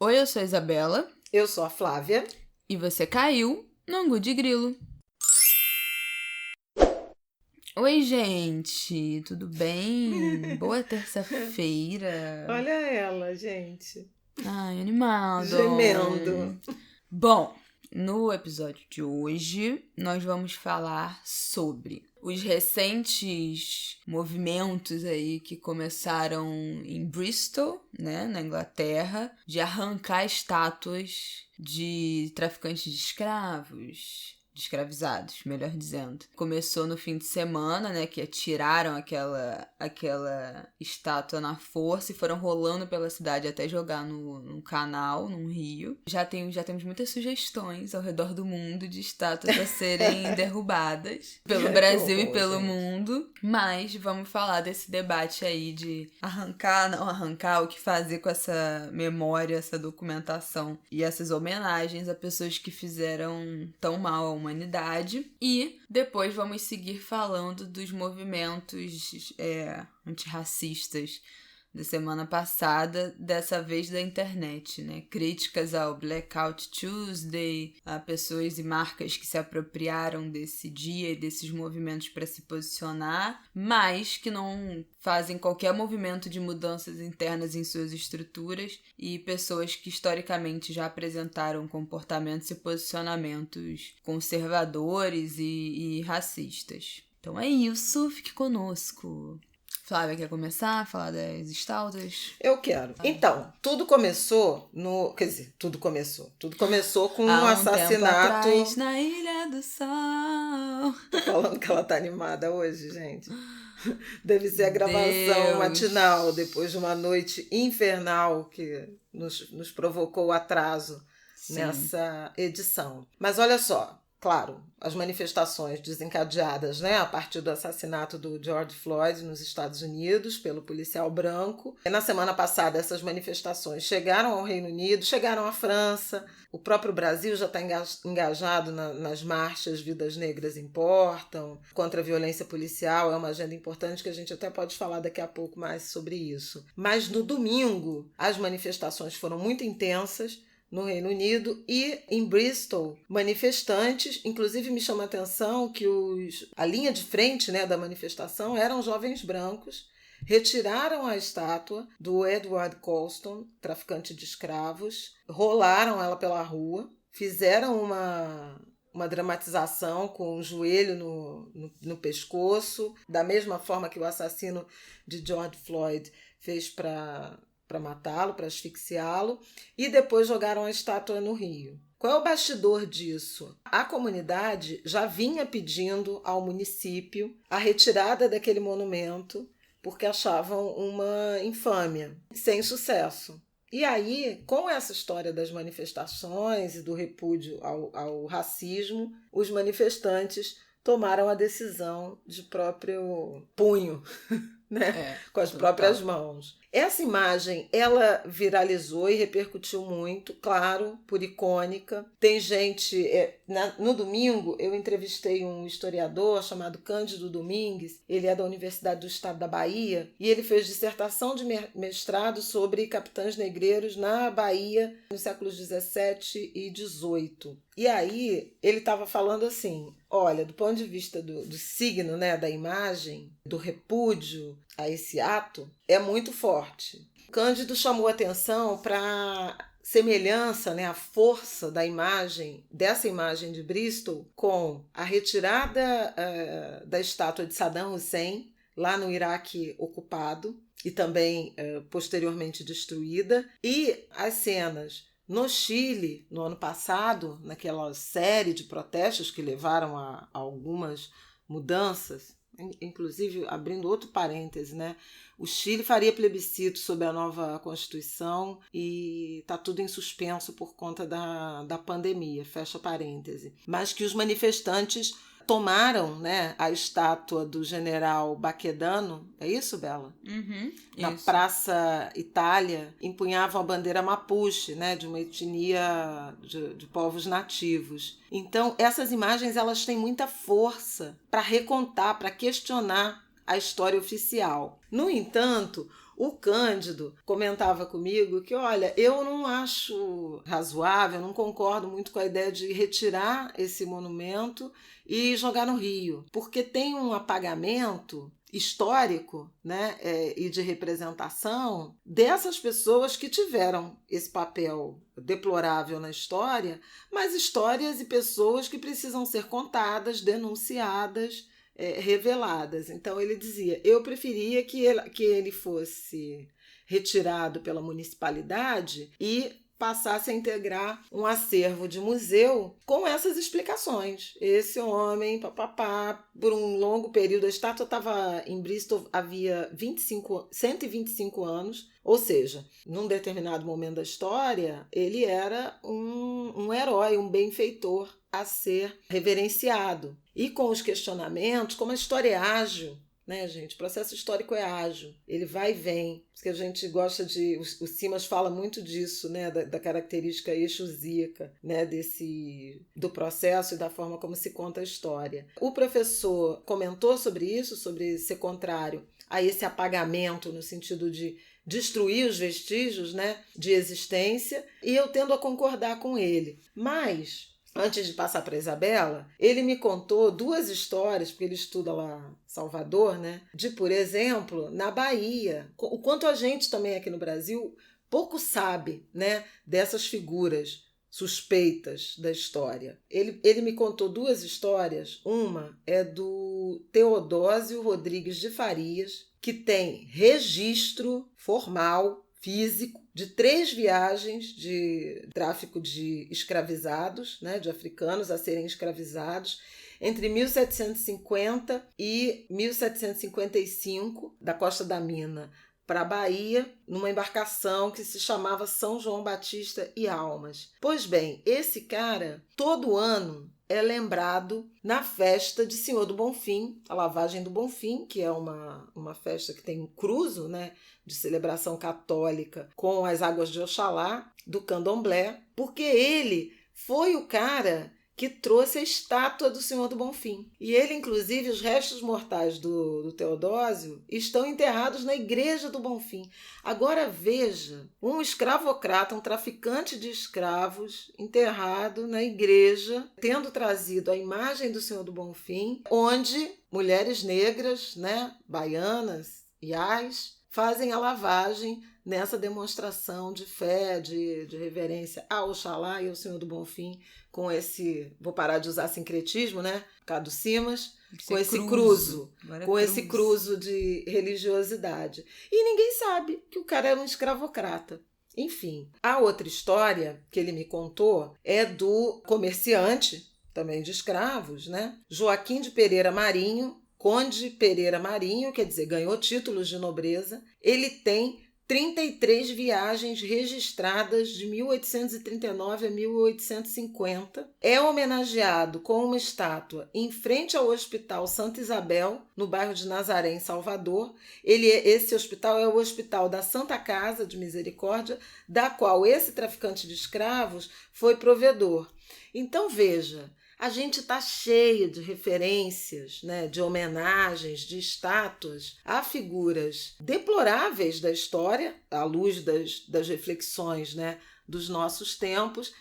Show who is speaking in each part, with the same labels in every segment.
Speaker 1: Oi, eu sou a Isabela.
Speaker 2: Eu sou a Flávia.
Speaker 1: E você caiu no Angu de Grilo. Oi, gente, tudo bem? Boa terça-feira.
Speaker 2: Olha ela, gente.
Speaker 1: Ai, animado.
Speaker 2: Gemendo.
Speaker 1: Bom, no episódio de hoje, nós vamos falar sobre os recentes movimentos aí que começaram em Bristol, né, na Inglaterra, de arrancar estátuas de traficantes de escravos, de escravizados, melhor dizendo. Começou no fim de semana, né, que tiraram aquela estátua na força e foram rolando pela cidade até jogar num canal, num rio. Já temos muitas sugestões ao redor do mundo de estátuas a serem derrubadas pelo Brasil e pelo mundo, mas vamos falar desse debate aí de arrancar, não arrancar, o que fazer com essa memória, essa documentação e essas homenagens a pessoas que fizeram tão mal à humanidade. E depois vamos seguir falando dos movimentos antirracistas da semana passada, dessa vez da internet, né? Críticas ao Blackout Tuesday, a pessoas e marcas que se apropriaram desse dia e desses movimentos para se posicionar, mas que não fazem qualquer movimento de mudanças internas em suas estruturas, e pessoas que historicamente já apresentaram comportamentos e posicionamentos conservadores e racistas. Então é isso, fique conosco. Flávia, quer começar a falar das estátuas?
Speaker 2: Eu quero. Então, tudo começou tudo começou com um assassinato.
Speaker 1: Tempo atrás, na Ilha do Sol.
Speaker 2: Tô falando que ela tá animada hoje, gente. Deve ser a gravação matinal, depois de uma noite infernal que nos provocou o atraso. Sim. Nessa edição. Mas olha só. Claro, as manifestações desencadeadas, né, a partir do assassinato do George Floyd nos Estados Unidos pelo policial branco. E na semana passada, essas manifestações chegaram ao Reino Unido, chegaram à França. O próprio Brasil já está engajado nas marchas Vidas Negras Importam, contra a violência policial. É uma agenda importante que a gente até pode falar daqui a pouco mais sobre isso. Mas no domingo, as manifestações foram muito intensas no Reino Unido e em Bristol, manifestantes, inclusive me chama a atenção que a linha de frente, né, da manifestação eram jovens brancos, retiraram a estátua do Edward Colston, traficante de escravos, rolaram ela pela rua, fizeram uma dramatização com o joelho no pescoço, da mesma forma que o assassino de George Floyd fez para matá-lo, para asfixiá-lo, e depois jogaram a estátua no rio. Qual é o bastidor disso? A comunidade já vinha pedindo ao município a retirada daquele monumento porque achavam uma infâmia, sem sucesso. E aí, com essa história das manifestações e do repúdio ao racismo, os manifestantes tomaram a decisão de próprio punho, né? Com as próprias mãos. Essa imagem, ela viralizou e repercutiu muito, claro, por icônica. Tem gente... no domingo, eu entrevistei um historiador chamado Cândido Domingues. Ele é da Universidade do Estado da Bahia e ele fez dissertação de mestrado sobre capitães negreiros na Bahia nos séculos 17 e 18. E aí, ele estava falando assim, olha, do ponto de vista do signo, né, da imagem, do repúdio a esse ato, é muito forte. Cândido chamou atenção para a semelhança, né, a força da imagem, dessa imagem de Bristol, com a retirada da estátua de Saddam Hussein, lá no Iraque ocupado, e também posteriormente destruída, e as cenas no Chile, no ano passado, naquela série de protestos que levaram a algumas mudanças, inclusive, abrindo outro parêntese, né? O Chile faria plebiscito sobre a nova Constituição e está tudo em suspenso por conta da pandemia, fecha parêntese. Mas que os manifestantes tomaram, né, a estátua do general Baquedano, é isso, Bela?
Speaker 1: Uhum,
Speaker 2: na
Speaker 1: isso.
Speaker 2: Praça Itália, empunhavam a bandeira mapuche, né, de uma etnia de povos nativos. Então, essas imagens elas têm muita força para recontar, para questionar a história oficial. No entanto, O Cândido comentava comigo que, olha, eu não acho razoável, não concordo muito com a ideia de retirar esse monumento e jogar no Rio, porque tem um apagamento histórico, né, e de representação dessas pessoas que tiveram esse papel deplorável na história, mas histórias e pessoas que precisam ser contadas, denunciadas, reveladas. Então ele dizia, eu preferia que ele fosse retirado pela municipalidade e passasse a integrar um acervo de museu com essas explicações. Esse homem, papapá, por um longo período, a estátua estava em Bristol havia 125 anos, ou seja, num determinado momento da história, ele era um herói, um benfeitor a ser reverenciado. E com os questionamentos, como a história é ágil, né, gente? O processo histórico é ágil, ele vai e vem. Porque a gente gosta de... O Simas fala muito disso, né, da característica exusíaca, né, do processo e da forma como se conta a história. O professor comentou sobre isso, sobre ser contrário a esse apagamento, no sentido de destruir os vestígios, né, de existência, e eu tendo a concordar com ele. Mas... antes de passar para a Isabela, ele me contou 2 histórias, porque ele estuda lá em Salvador, né? De, por exemplo, na Bahia. O quanto a gente também aqui no Brasil pouco sabe, né, dessas figuras suspeitas da história. Ele me contou 2 histórias. Uma é do Teodósio Rodrigues de Farias, que tem registro formal, físico, de 3 viagens de tráfico de escravizados, né, de africanos a serem escravizados, entre 1750 e 1755, da Costa da Mina para a Bahia, numa embarcação que se chamava São João Batista e Almas. Pois bem, esse cara, todo ano, é lembrado na festa de Senhor do Bonfim, a lavagem do Bonfim, que é uma festa que tem um cruzo, né, de celebração católica com as águas de Oxalá, do Candomblé, porque ele foi o cara que trouxe a estátua do Senhor do Bonfim. E ele, inclusive, os restos mortais do Teodósio estão enterrados na Igreja do Bonfim. Agora veja, um escravocrata, um traficante de escravos, enterrado na igreja, tendo trazido a imagem do Senhor do Bonfim, onde mulheres negras, né, baianas, iás, fazem a lavagem nessa demonstração de fé, de reverência ao Oxalá e ao Senhor do Bonfim, com esse, vou parar de usar sincretismo, né, por causa do Simas, com esse cruzo, esse cruzo de religiosidade. E ninguém sabe que o cara era um escravocrata. Enfim, a outra história que ele me contou é do comerciante, também de escravos, né, Joaquim de Pereira Marinho, Conde Pereira Marinho, quer dizer, ganhou títulos de nobreza. Ele tem 33 viagens registradas de 1839 a 1850. É homenageado com uma estátua em frente ao Hospital Santa Isabel, no bairro de Nazaré, em Salvador. Esse hospital é o Hospital da Santa Casa de Misericórdia, da qual esse traficante de escravos foi provedor. Então, veja, a gente está cheio de referências, né, de homenagens, de estátuas a figuras deploráveis da história, à luz das reflexões, né, dos nossos tempos,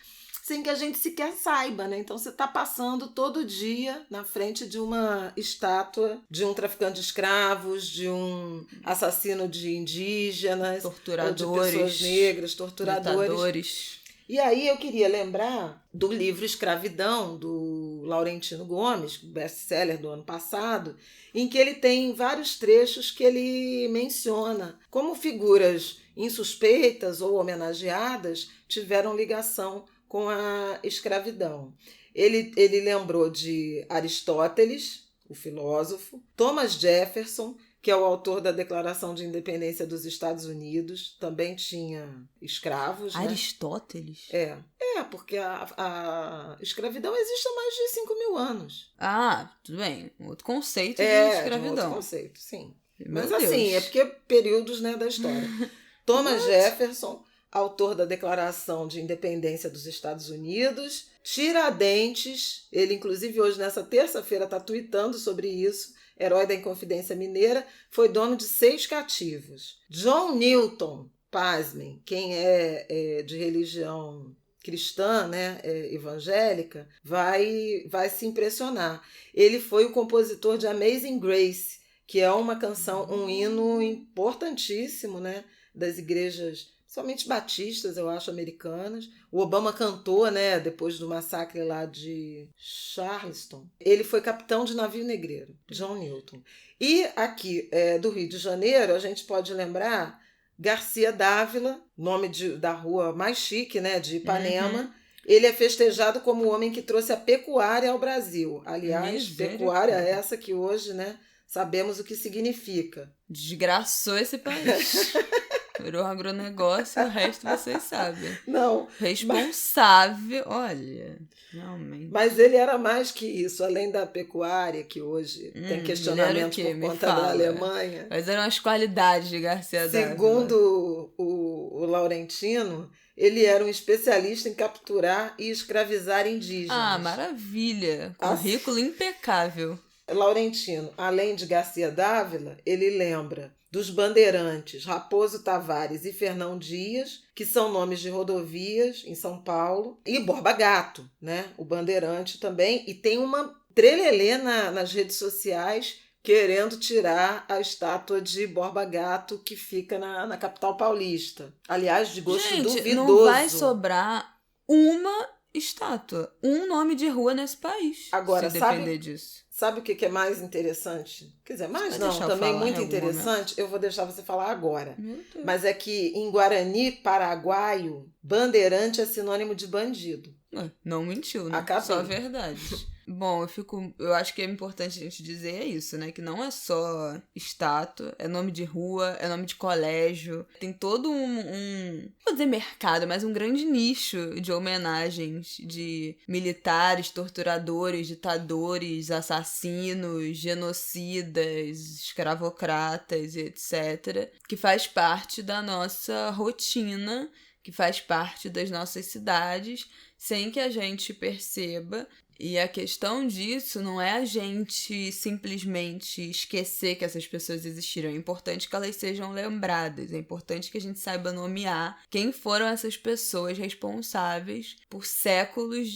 Speaker 2: sem que a gente sequer saiba, né? Então você está passando todo dia na frente de uma estátua de um traficante de escravos, de um assassino de indígenas,
Speaker 1: torturadores,
Speaker 2: ou de pessoas negras, torturadores.
Speaker 1: ditadores.
Speaker 2: E aí eu queria lembrar do livro Escravidão, do Laurentino Gomes, best-seller do ano passado, em que ele tem vários trechos que ele menciona como figuras insuspeitas ou homenageadas tiveram ligação com a escravidão. Ele lembrou de Aristóteles, o filósofo, Thomas Jefferson, que é o autor da Declaração de Independência dos Estados Unidos, também tinha escravos.
Speaker 1: Aristóteles?
Speaker 2: Né? Porque a escravidão existe há mais de 5.000 anos.
Speaker 1: Ah, tudo bem. Um outro conceito de escravidão.
Speaker 2: De um outro conceito, sim.
Speaker 1: Meu
Speaker 2: Mas assim,
Speaker 1: Deus.
Speaker 2: é porque períodos, né, da história. Thomas Jefferson, autor da Declaração de Independência dos Estados Unidos. Tiradentes, ele inclusive hoje nessa terça-feira está tuitando sobre isso. herói da Inconfidência Mineira, foi dono de 6 cativos. John Newton, pasmem, quem é de religião cristã, né, evangélica, vai se impressionar. Ele foi o compositor de Amazing Grace, que é uma canção, um hino importantíssimo, né, das igrejas, somente batistas, eu acho, americanas. O Obama cantou, né, depois do massacre lá de Charleston. Ele foi capitão de navio negreiro, John Newton. E aqui do Rio de Janeiro, a gente pode lembrar Garcia Dávila, nome da rua mais chique, né, de Ipanema. Uhum. Ele é festejado como o homem que trouxe a pecuária ao Brasil. Aliás, pecuária essa que hoje, né, sabemos o que significa.
Speaker 1: Desgraçou esse país. Virou agronegócio, o resto vocês sabem.
Speaker 2: Não.
Speaker 1: Responsável, olha, realmente.
Speaker 2: Mas ele era mais que isso, além da pecuária, que hoje tem questionamento por conta da Alemanha.
Speaker 1: Mas eram as qualidades de Garcia Dávila.
Speaker 2: Segundo o Laurentino, ele era um especialista em capturar e escravizar indígenas.
Speaker 1: Ah, maravilha! Currículo impecável.
Speaker 2: Laurentino, além de Garcia Dávila, ele lembra dos bandeirantes Raposo Tavares e Fernão Dias, que são nomes de rodovias em São Paulo, e Borba Gato, né? O bandeirante também, e tem uma trelelê nas redes sociais querendo tirar a estátua de Borba Gato que fica na capital paulista. Aliás, de gosto duvidoso.
Speaker 1: Não vai sobrar uma estátua, um nome de rua nesse país,
Speaker 2: agora,
Speaker 1: se depender disso.
Speaker 2: Sabe o que é mais interessante? Quer dizer, também muito interessante. Eu vou deixar você falar agora. Mas é que em Guarani, paraguaio, bandeirante é sinônimo de bandido.
Speaker 1: Não mentiu, né?
Speaker 2: Acabei.
Speaker 1: Só a verdade. Bom, eu acho que é importante a gente dizer isso, né? Que não é só estátua, é nome de rua, é nome de colégio. Tem todo não vou dizer mercado, mas um grande nicho de homenagens de militares, torturadores, ditadores, assassinos, genocidas, escravocratas e etc. Que faz parte da nossa rotina, que faz parte das nossas cidades, sem que a gente perceba. E a questão disso não é a gente simplesmente esquecer que essas pessoas existiram. É importante que elas sejam lembradas. É importante que a gente saiba nomear quem foram essas pessoas responsáveis por séculos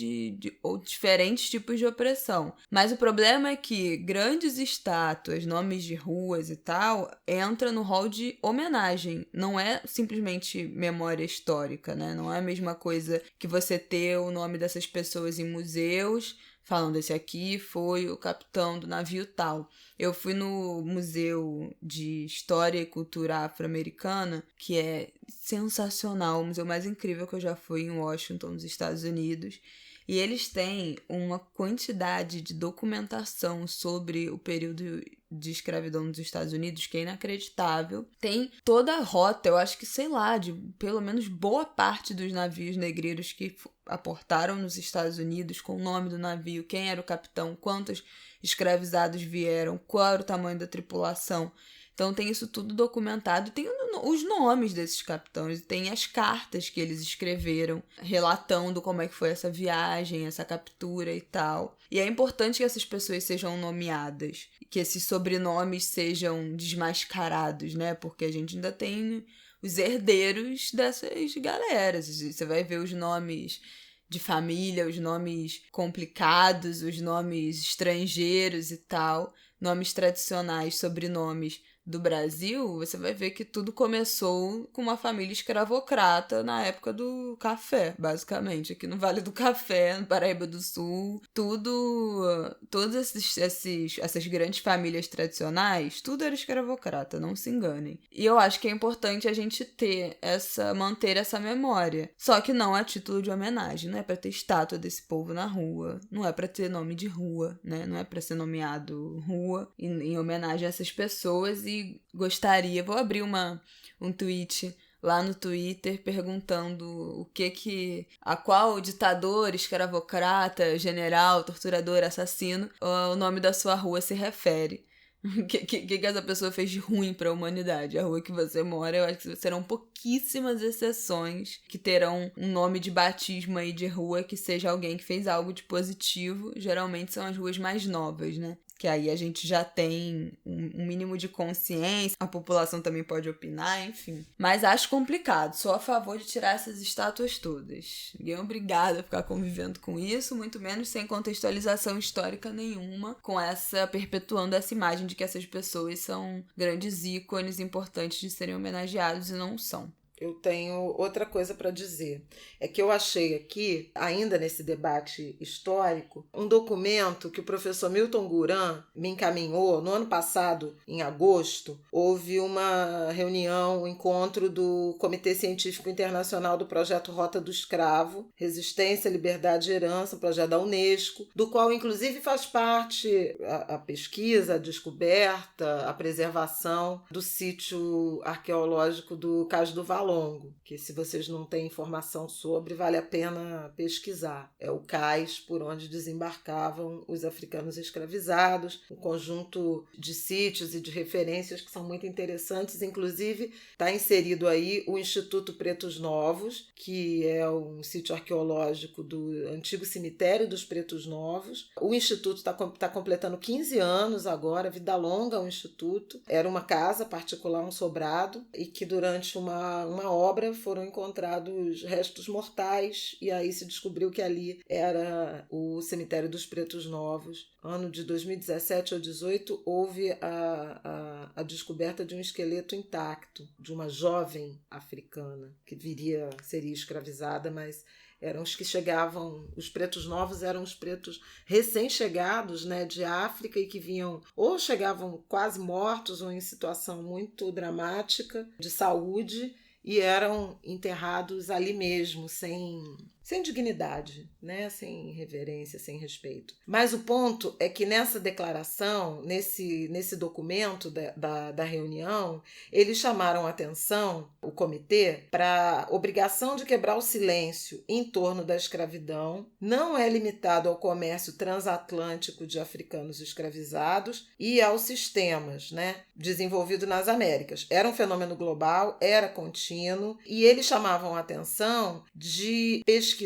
Speaker 1: ou diferentes tipos de opressão. Mas o problema é que grandes estátuas, nomes de ruas e tal, entram no rol de homenagem. Não é simplesmente memória histórica, né? Não é a mesma coisa que você ter o nome dessas pessoas em museus, falando, esse aqui foi o capitão do navio tal. Eu fui no Museu de História e Cultura Afro-Americana, que é sensacional, o museu mais incrível que eu já fui em Washington, nos Estados Unidos. E eles têm uma quantidade de documentação sobre o período de escravidão nos Estados Unidos que é inacreditável. Tem toda a rota, eu acho que, sei lá, de pelo menos boa parte dos navios negreiros que aportaram nos Estados Unidos, com o nome do navio, quem era o capitão, quantos escravizados vieram, qual era o tamanho da tripulação. Então tem isso tudo documentado, tem os nomes desses capitães, tem as cartas que eles escreveram, relatando como é que foi essa viagem, essa captura e tal. E é importante que essas pessoas sejam nomeadas, que esses sobrenomes sejam desmascarados, né? Porque a gente ainda tem os herdeiros dessas galeras. Você vai ver os nomes de família, os nomes complicados, os nomes estrangeiros e tal, nomes tradicionais, sobrenomes do Brasil, você vai ver que tudo começou com uma família escravocrata na época do café, basicamente. Aqui no Vale do Café, no Paraíba do Sul, todas essas grandes famílias tradicionais, tudo era escravocrata, não se enganem. E eu acho que é importante a gente manter essa memória. Só que não a título de homenagem, não é pra ter estátua desse povo na rua, não é pra ter nome de rua, né? Não é pra ser nomeado rua em homenagem a essas pessoas. E vou abrir um tweet lá no Twitter perguntando a qual ditador, escravocrata, general, torturador, assassino, o nome da sua rua se refere. O que essa pessoa fez de ruim para a humanidade? A rua que você mora, eu acho que serão pouquíssimas exceções que terão um nome de batismo aí de rua que seja alguém que fez algo de positivo. Geralmente são as ruas mais novas, né? que aí a gente já tem um mínimo de consciência, a população também pode opinar, enfim. Mas acho complicado, sou a favor de tirar essas estátuas todas. Ninguém é obrigado a ficar convivendo com isso, muito menos sem contextualização histórica nenhuma, com essa perpetuando essa imagem de que essas pessoas são grandes ícones importantes de serem homenageados e não são.
Speaker 2: Eu tenho outra coisa para dizer. É que eu achei aqui, ainda nesse debate histórico, um documento que o professor Milton Guran me encaminhou. No ano passado, em agosto, houve uma reunião, um encontro do Comitê Científico Internacional do Projeto Rota do Escravo, Resistência, Liberdade e Herança, um projeto da Unesco, do qual inclusive faz parte a pesquisa, a descoberta, a preservação do sítio arqueológico do Cais do Valongo, que se vocês não têm informação sobre, vale a pena pesquisar. É o cais por onde desembarcavam os africanos escravizados, um conjunto de sítios e de referências que são muito interessantes. Inclusive, está inserido aí o Instituto Pretos Novos, que é um sítio arqueológico do antigo cemitério dos Pretos Novos. O Instituto está completando 15 anos agora, vida longa ao Instituto. Era uma casa particular, um sobrado, e que durante uma obra foram encontrados restos mortais, e aí se descobriu que ali era o cemitério dos Pretos Novos. Ano de 2017 ou 2018 houve a descoberta de um esqueleto intacto de uma jovem africana que seria escravizada, mas eram os que chegavam, os pretos novos eram os pretos recém-chegados, né, de África, e que vinham ou chegavam quase mortos ou em situação muito dramática de saúde, e eram enterrados ali mesmo, sem dignidade, né? Sem reverência, sem respeito. Mas o ponto é que nessa declaração, nesse documento da reunião, eles chamaram a atenção, o comitê, para a obrigação de quebrar o silêncio em torno da escravidão. Não é limitado ao comércio transatlântico de africanos escravizados e aos sistemas, né, desenvolvido nas Américas. Era um fenômeno global, era contínuo, e eles chamavam a atenção de pesquisar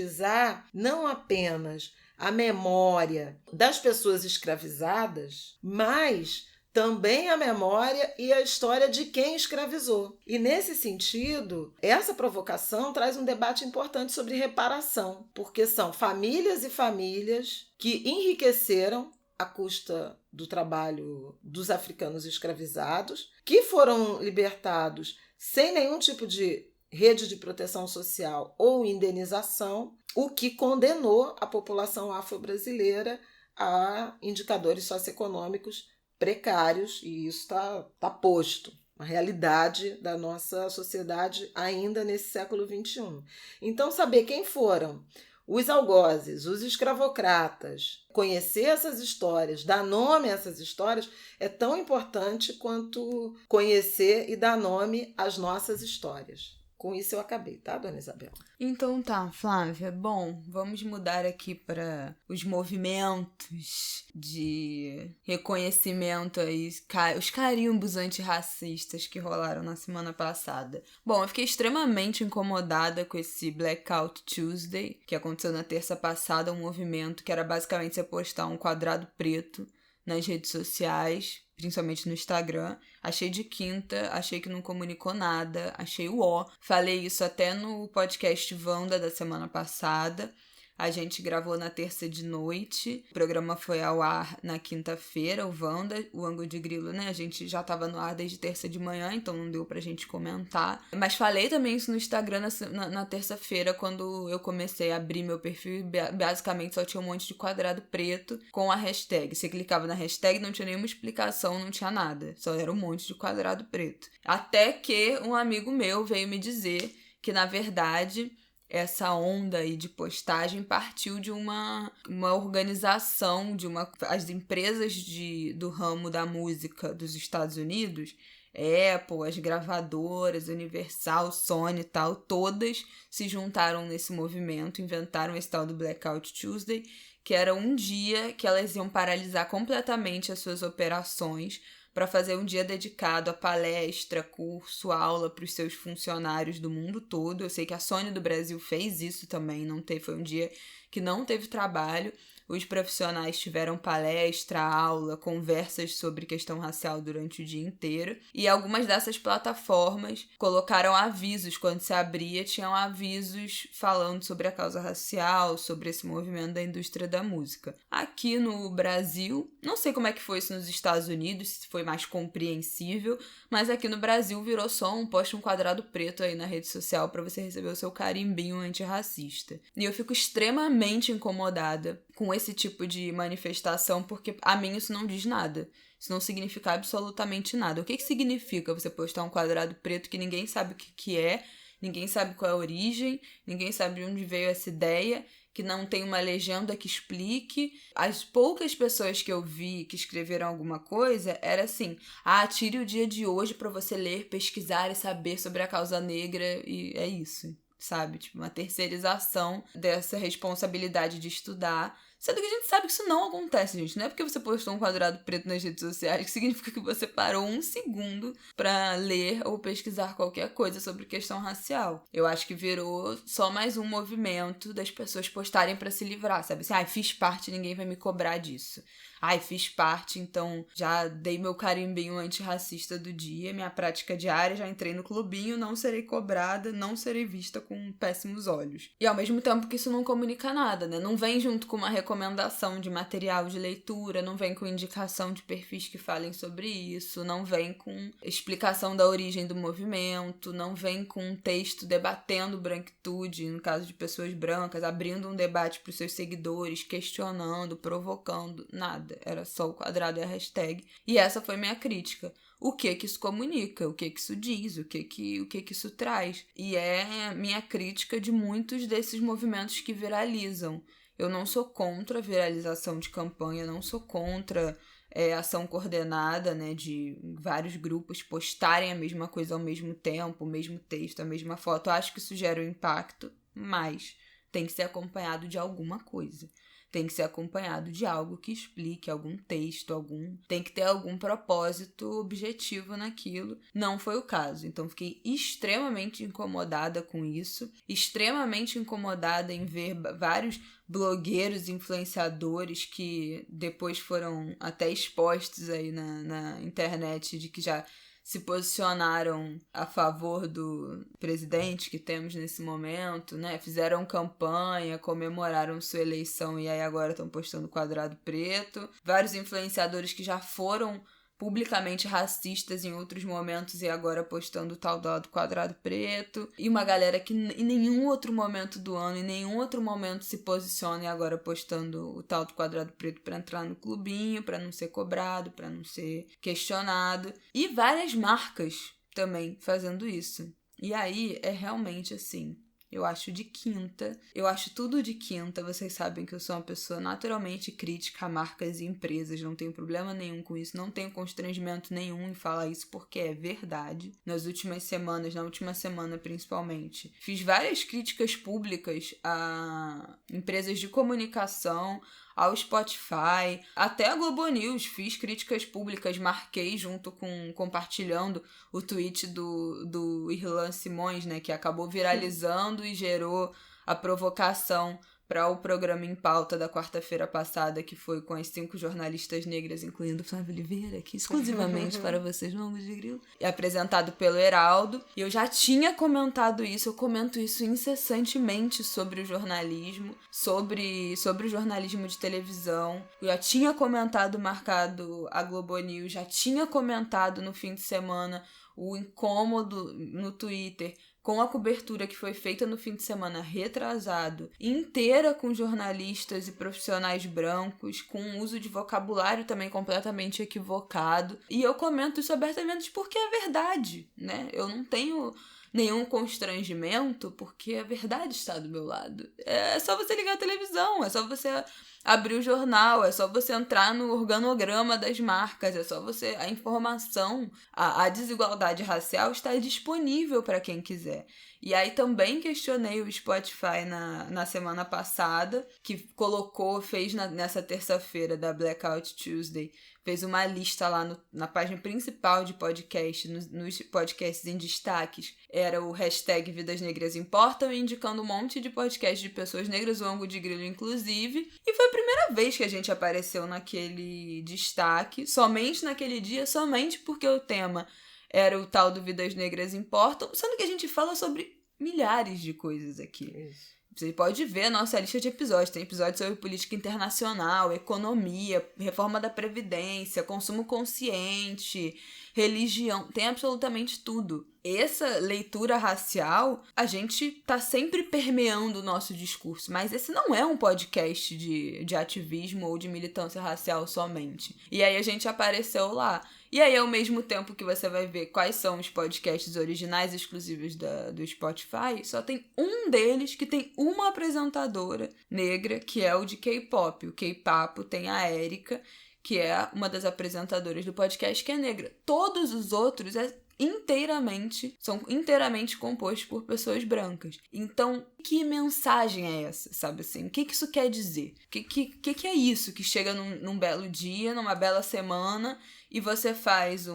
Speaker 2: não apenas a memória das pessoas escravizadas, mas também a memória e a história de quem escravizou. E nesse sentido, essa provocação traz um debate importante sobre reparação, porque são famílias e famílias que enriqueceram à custa do trabalho dos africanos escravizados, que foram libertados sem nenhum tipo de rede de proteção social ou indenização, o que condenou a população afro-brasileira a indicadores socioeconômicos precários, e isso está posto, uma realidade da nossa sociedade ainda nesse século XXI. Então, saber quem foram os algozes, os escravocratas, conhecer essas histórias, dar nome a essas histórias, é tão importante quanto conhecer e dar nome às nossas histórias. Com isso eu acabei, tá, dona Isabel?
Speaker 1: Então tá, Flávia. Bom, vamos mudar aqui para os movimentos de reconhecimento aí, os carimbos antirracistas que rolaram na semana passada. Bom, eu fiquei extremamente incomodada com esse Blackout Tuesday, que aconteceu na terça passada, um movimento que era basicamente você postar um quadrado preto nas redes sociais, principalmente no Instagram. Achei de quinta, achei que não comunicou nada, achei Falei isso até no podcast Wanda da semana passada. A gente gravou na terça de noite, o programa foi ao ar na quinta-feira, o Wanda, o Ângulo de Grilo, né? A gente já tava no ar desde terça de manhã, então não deu pra gente comentar. Mas falei também isso no Instagram na terça-feira, quando eu comecei a abrir meu perfil, basicamente só tinha um monte de quadrado preto com a hashtag. Você clicava na hashtag, não tinha nenhuma explicação, não tinha nada, só era um monte de quadrado preto. Até que um amigo meu veio me dizer que, na verdade, essa onda aí de postagem partiu de uma organização, as empresas do ramo da música dos Estados Unidos, Apple, as gravadoras, Universal, Sony e tal, todas se juntaram nesse movimento, inventaram esse tal do Blackout Tuesday, que era um dia que elas iam paralisar completamente as suas operações para fazer um dia dedicado a palestra, curso, aula para os seus funcionários do mundo todo. Eu sei que a Sony do Brasil fez isso também, foi um dia que não teve trabalho, os profissionais tiveram palestra, aula, conversas sobre questão racial durante o dia inteiro. E algumas dessas plataformas colocaram avisos, quando se abria, tinham avisos falando sobre a causa racial, sobre esse movimento da indústria da música. Aqui no Brasil, não sei como é que foi isso nos Estados Unidos, se foi mais compreensível, mas aqui no Brasil virou só um quadrado preto aí na rede social para você receber o seu carimbinho antirracista. E eu fico extremamente incomodada com esse tipo de manifestação, porque a mim isso não diz nada. Isso não significa absolutamente nada. O que significa você postar um quadrado preto que ninguém sabe o que é, ninguém sabe qual é a origem, ninguém sabe de onde veio essa ideia, que não tem uma legenda que explique. As poucas pessoas que eu vi que escreveram alguma coisa, era assim, tire o dia de hoje para você ler, pesquisar e saber sobre a causa negra, e é isso, sabe? Tipo, uma terceirização dessa responsabilidade de estudar. Sendo que a gente sabe que isso não acontece, gente. Não é porque você postou um quadrado preto nas redes sociais que significa que você parou um segundo pra ler ou pesquisar qualquer coisa sobre questão racial. Eu acho que virou só mais um movimento das pessoas postarem pra se livrar, sabe? Assim, fiz parte, ninguém vai me cobrar disso. Fiz parte, então já dei meu carimbinho antirracista do dia, minha prática diária, já entrei no clubinho, não serei cobrada, não serei vista com péssimos olhos. E ao mesmo tempo que isso não comunica nada, né? Não vem junto com uma recomendação de material de leitura, não vem com indicação de perfis que falem sobre isso, não vem com explicação da origem do movimento, não vem com um texto debatendo branquitude, no caso de pessoas brancas, abrindo um debate para os seus seguidores, questionando, provocando, nada. Era só o quadrado e a hashtag. E essa foi minha crítica. O que isso comunica? O que isso diz? O que isso traz? E é minha crítica de muitos desses movimentos que viralizam. Eu não sou contra a viralização de campanha, não sou contra ação coordenada, né, de vários grupos postarem a mesma coisa ao mesmo tempo, o mesmo texto, a mesma foto. Eu acho que isso gera um impacto, mas tem que ser acompanhado de alguma coisa. Tem que ser acompanhado de algo que explique, algum texto, tem que ter algum propósito objetivo naquilo. Não foi o caso. Então fiquei extremamente incomodada com isso, extremamente incomodada em ver vários blogueiros, influenciadores que depois foram até expostos aí na internet de que já se posicionaram a favor do presidente que temos nesse momento, né? Fizeram campanha, comemoraram sua eleição e aí agora estão postando quadrado preto. Vários influenciadores que já foram publicamente racistas em outros momentos e agora postando o tal do quadrado preto. E uma galera que em nenhum outro momento do ano, em nenhum outro momento se posiciona e agora postando o tal do quadrado preto para entrar no clubinho, para não ser cobrado, para não ser questionado. E várias marcas também fazendo isso. E aí é realmente assim... Eu acho de quinta, eu acho tudo de quinta. Vocês sabem que eu sou uma pessoa naturalmente crítica a marcas e empresas, não tenho problema nenhum com isso, não tenho constrangimento nenhum em falar isso porque é verdade. Nas últimas semanas, na última semana principalmente, fiz várias críticas públicas a empresas de comunicação, ao Spotify, até a Globo News, fiz críticas públicas, marquei junto com, compartilhando o tweet do Irlan Simões, né, que acabou viralizando e gerou a provocação para o programa Em Pauta da quarta-feira passada, que foi com as 5 jornalistas negras, incluindo Flávia Oliveira, aqui exclusivamente para vocês, Longos de Grilo, e apresentado pelo Heraldo. E eu já tinha comentado isso, eu comento isso incessantemente sobre o jornalismo, sobre o jornalismo de televisão. Eu já tinha comentado, marcado a Globo News, já tinha comentado no fim de semana o incômodo no Twitter com a cobertura que foi feita no fim de semana retrasado, inteira com jornalistas e profissionais brancos, com uso de vocabulário também completamente equivocado. E eu comento isso abertamente porque é verdade, né? Eu não tenho nenhum constrangimento porque a verdade está do meu lado. É só você ligar a televisão, é só você abrir o jornal, é só você entrar no organograma das marcas, é só você... A informação, a desigualdade racial está disponível para quem quiser. E aí também questionei o Spotify na semana passada, que fez nessa terça-feira da Blackout Tuesday, fez uma lista lá na página principal de podcast, nos podcasts em destaques. Era o hashtag Vidas Negras Importam, indicando um monte de podcasts de pessoas negras, o ângulo de grilo inclusive. E foi a primeira vez que a gente apareceu naquele destaque, somente naquele dia, somente porque o tema era o tal do Vidas Negras Importam, sendo que a gente fala sobre milhares de coisas aqui.
Speaker 2: Isso.
Speaker 1: Você pode ver a nossa lista de episódios. Tem episódios sobre política internacional, economia, reforma da Previdência, consumo consciente, religião. Tem absolutamente tudo. Essa leitura racial, a gente tá sempre permeando o nosso discurso. Mas esse não é um podcast de ativismo ou de militância racial somente. E aí a gente apareceu lá. E aí, ao mesmo tempo que você vai ver quais são os podcasts originais exclusivos do Spotify, só tem um deles que tem uma apresentadora negra, que é o de K-pop. O K-Papo tem a Erika, que é uma das apresentadoras do podcast, que é negra. Todos os outros são inteiramente compostos por pessoas brancas. Então, que mensagem é essa, sabe assim? O que isso quer dizer? O que é isso que chega num belo dia, numa bela semana, e você faz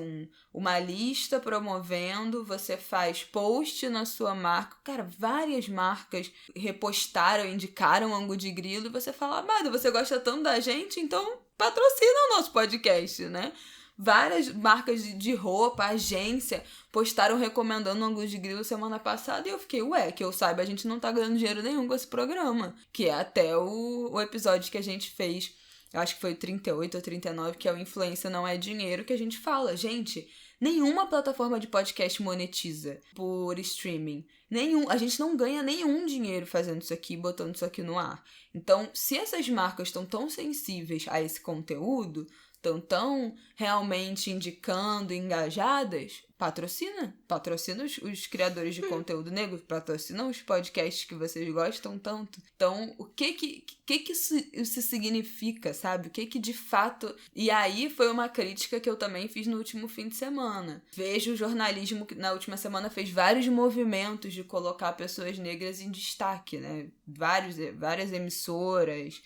Speaker 1: uma lista promovendo, você faz post na sua marca. Cara, várias marcas repostaram, indicaram o ângulo de grilo, e você fala, amado, você gosta tanto da gente, então patrocina o nosso podcast, né? Várias marcas de roupa, agência, postaram recomendando o ângulo de grilo semana passada, e eu fiquei, que eu saiba, a gente não tá ganhando dinheiro nenhum com esse programa. Que é até o episódio que a gente fez, eu acho que foi o 38 ou 39, que é o Influência Não É Dinheiro, que a gente fala, gente, nenhuma plataforma de podcast monetiza por streaming. A gente não ganha nenhum dinheiro fazendo isso aqui, botando isso aqui no ar. Então, se essas marcas estão tão sensíveis a esse conteúdo, estão tão realmente indicando, engajadas, patrocina os criadores de conteúdo negro, patrocina os podcasts que vocês gostam tanto. Então, o que isso significa, sabe? O que de fato... E aí foi uma crítica que eu também fiz no último fim de semana. Vejo o jornalismo que na última semana fez vários movimentos de colocar pessoas negras em destaque, né? Várias emissoras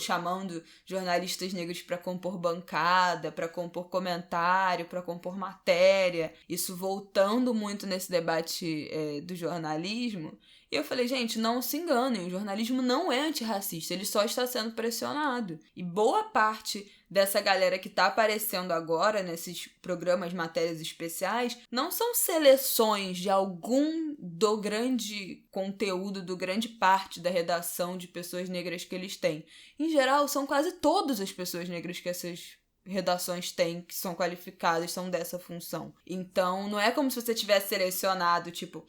Speaker 1: chamando jornalistas negros para compor bancada, para compor comentário, para compor matéria, isso voltando muito nesse debate do jornalismo. E eu falei, gente, não se enganem, o jornalismo não é antirracista, ele só está sendo pressionado. E boa parte dessa galera que tá aparecendo agora nesses programas, matérias especiais, não são seleções de algum do grande conteúdo, do grande parte da redação de pessoas negras que eles têm. Em geral, são quase todas as pessoas negras que essas redações têm, que são qualificadas, são dessa função. Então, não é como se você tivesse selecionado, tipo,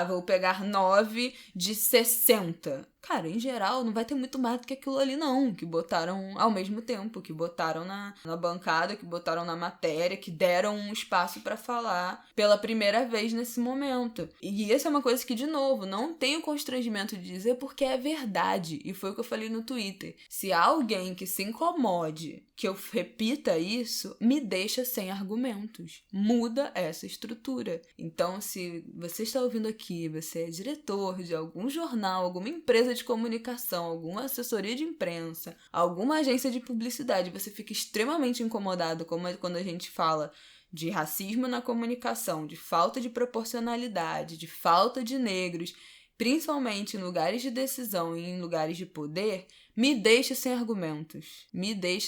Speaker 1: vou pegar 9 de 60. Cara, em geral, não vai ter muito mais do que aquilo ali, não. Que botaram ao mesmo tempo, que botaram na bancada, que botaram na matéria, que deram um espaço pra falar pela primeira vez nesse momento. E essa é uma coisa que, de novo, não tenho constrangimento de dizer porque é verdade. E foi o que eu falei no Twitter. Se há alguém que se incomode que eu repita isso, me deixa sem argumentos. Muda essa estrutura. Então, se você está ouvindo aqui, você é diretor de algum jornal, alguma empresa de comunicação, alguma assessoria de imprensa, alguma agência de publicidade, você fica extremamente incomodado quando a gente fala de racismo na comunicação, de falta de proporcionalidade, de falta de negros, principalmente em lugares de decisão e em lugares de poder, me deixe sem argumentos.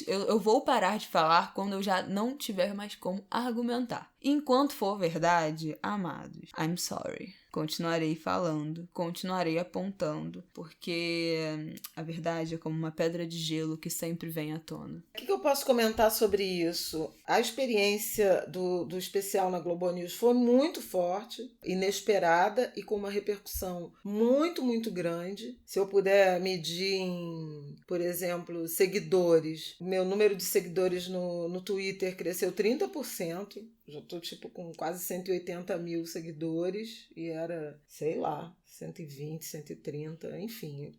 Speaker 1: Eu vou parar de falar quando eu já não tiver mais como argumentar. Enquanto for verdade, amados, I'm sorry. Continuarei falando, continuarei apontando, porque a verdade é como uma pedra de gelo que sempre vem à tona.
Speaker 2: O que eu posso comentar sobre isso? A experiência do especial na Globo News foi muito forte, inesperada e com uma repercussão muito, muito grande. Se eu puder medir em, por exemplo, seguidores, o meu número de seguidores no Twitter cresceu 30%. Já tô, tipo, com quase 180 mil seguidores e era, sei lá, 120, 130, enfim,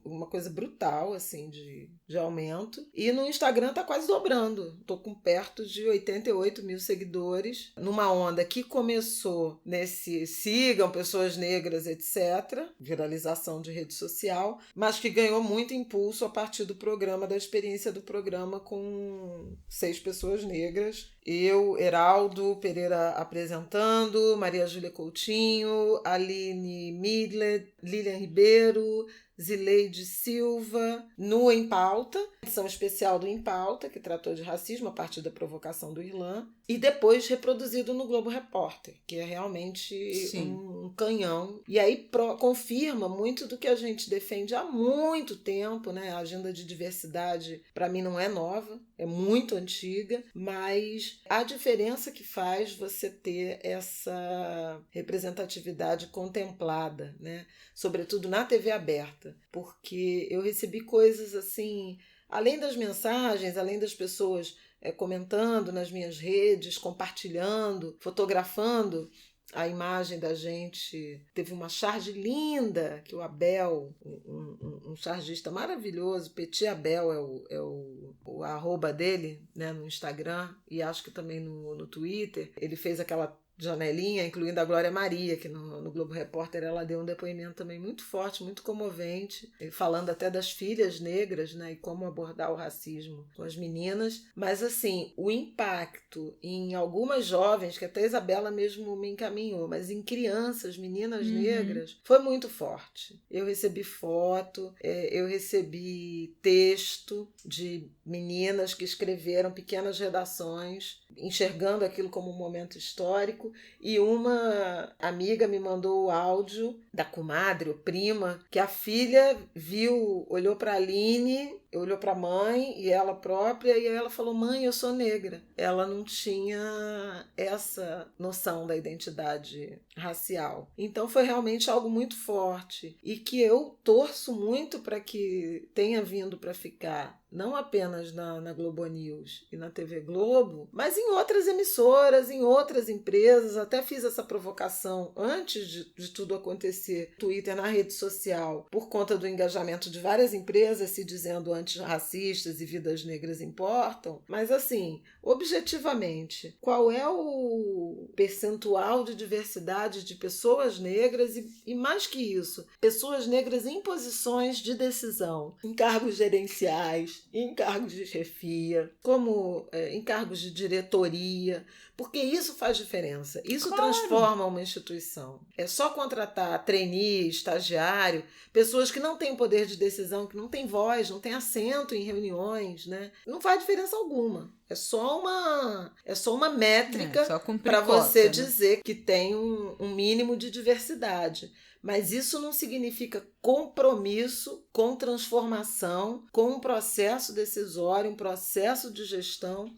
Speaker 2: uma coisa brutal, assim, de aumento. E no Instagram tá quase dobrando. Tô com perto de 88 mil seguidores, numa onda que começou nesse sigam pessoas negras, etc., viralização de rede social, mas que ganhou muito impulso a partir do programa, da experiência do programa com 6 pessoas negras. Eu, Heraldo Pereira apresentando, Maria Júlia Coutinho, Aline Midlet, Lilian Ribeiro, Zileide Silva, no Em Pauta, edição especial do Em Pauta, que tratou de racismo a partir da provocação do Irlan, e depois reproduzido no Globo Repórter, que é realmente um canhão. E aí confirma muito do que a gente defende há muito tempo, né? A agenda de diversidade, para mim, não é nova, é muito antiga, mas a diferença que faz você ter essa representatividade contemplada, né? Sobretudo na TV aberta, porque eu recebi coisas assim, além das mensagens, além das pessoas comentando nas minhas redes, compartilhando, fotografando a imagem da gente. Teve uma charge linda que o Abel, um chargista maravilhoso, Petit Abel é o arroba dele, né, no Instagram, e acho que também no Twitter. Ele fez aquela janelinha, incluindo a Glória Maria, que no Globo Repórter ela deu um depoimento também muito forte, muito comovente, falando até das filhas negras, né, e como abordar o racismo com as meninas. Mas assim, o impacto em algumas jovens, que até a Isabela mesmo me encaminhou, mas em crianças, meninas negras, foi muito forte. Eu recebi foto, eu recebi texto de meninas que escreveram pequenas redações, enxergando aquilo como um momento histórico. E uma amiga me mandou o áudio da comadre ou prima, que a filha viu, olhou para a Aline, olhou para a mãe e ela própria, e aí ela falou: mãe, eu sou negra. Ela não tinha essa noção da identidade racial. Então foi realmente algo muito forte e que eu torço muito para que tenha vindo para ficar, não apenas na Globo News e na TV Globo, mas em outras emissoras, em outras empresas. Até fiz essa provocação antes de tudo acontecer, Twitter, na rede social, por conta do engajamento de várias empresas se dizendo antirracistas e vidas negras importam. Mas assim, objetivamente, qual é o percentual de diversidade de pessoas negras e mais que isso, pessoas negras em posições de decisão, em cargos gerenciais, em cargos de chefia, como em cargos de diretoria, porque isso faz diferença. Isso transforma uma instituição. É só contratar trainee, estagiário, pessoas que não têm poder de decisão, que não têm voz, não têm assento em reuniões, né? Não faz diferença alguma. É só uma métrica para você dizer que tem um mínimo de diversidade. Mas isso não significa compromisso com transformação, com um processo decisório, um processo de gestão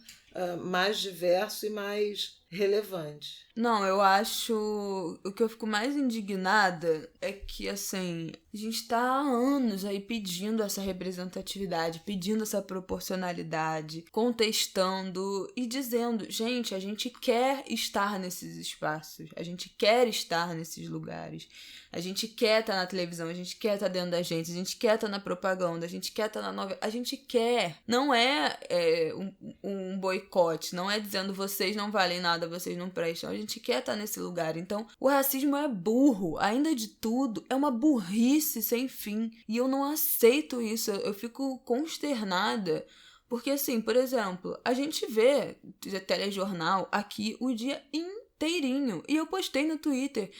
Speaker 2: mais diverso e mais relevante.
Speaker 1: Não, eu acho... O que eu fico mais indignada é que, assim, a gente tá há anos aí pedindo essa representatividade, pedindo essa proporcionalidade, contestando e dizendo: gente, a gente quer estar nesses espaços, a gente quer estar nesses lugares, a gente quer estar na televisão, a gente quer estar dentro da agência, a gente quer estar na propaganda, a gente quer estar na novela, a gente quer. Não é um boicote, não é dizendo vocês não valem nada, vocês não prestam, a gente quer estar nesse lugar. Então, o racismo é burro, ainda de tudo, é uma burrice sem fim, e eu não aceito isso, eu fico consternada, porque assim, por exemplo, a gente vê telejornal aqui o dia inteirinho, e eu postei no Twitter,